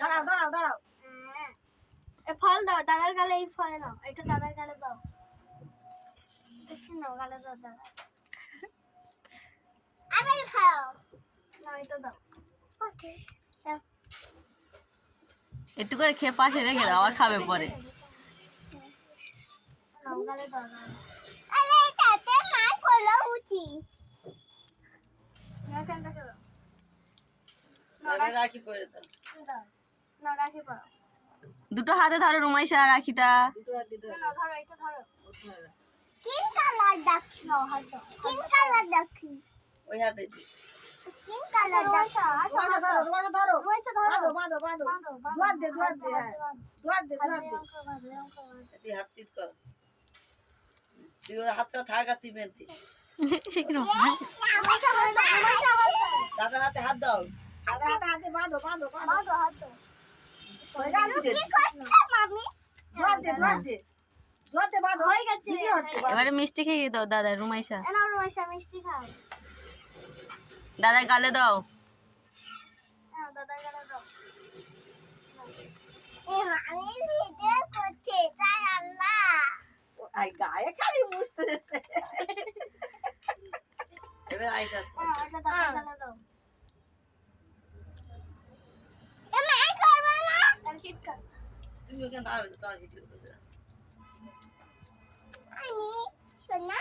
দাঁড়াও দাঁড়াও দাঁড়াও ফল দাও দাদার গালে, এই ফল নাও, এটা দাদার গালে দাও, একটু নাও গালে দাও দাদা, আবার খাও না, এটা দাও, ওকে দাও, একটু করে খেয়ে পাশে রেখে দাও, আবার খাবে পরে। নাও গালে দাও, আরে এটাতে মার কলা উচিত, এখানটা দাও, রাখি পরে দাও, দাও না, রাখি পাও, দুটো হাতে ধরো রুমাইশা রাখিটা। দুটো হাত দিতে হবে। না ধরো, এটা ধরো, ধরো। তিন কালার দেখি, নাও হাত দাও, তিন কালার দেখি, ওই হাতে তিন কালার দেখি, রুমাইশা ধরো, রুমাইশা ধরো। রুমাইশা ধরো, বাঁধো, বাঁধো, বাঁধো। বাঁধো, দুহাত দে, দুহাত দে, হ্যাঁ। দুহাত দে, দুহাত দে। তুই হাত চিত কর, তুই ওর হাতটা থাক আর তুই বেঁধে দাদার হাতে হাত দাও। হাতে হাতে হাতে বাঁধো, বাঁধো, বাঁধো। বাঁধো হাত দাও, হয়ে গেল তো? কি করছো মামি? দুহাত দে, দুহাত দে। দুহাত দে, বাঁধো। হয়ে গেছে। কি হচ্ছে? বাঁধো। এবারে মিষ্টি খেয়ে দাও দাদা রুমাইশা, এ নাও রুমাইশা, মিষ্টি খাও, দাদার গালে দাও। নাও দাদার গালে দাও, এ মামি ভিডিও করছে, তাই আল্লাহ, আই গায়ে খালি মুছতেছে। এবার আইসা এটা দাদার গালে দাও, এ মাই করবে না, আর কি কর, তুমি ওখানে দাঁড়াবে, তোমার ভিডিও করবে। আমি সোনা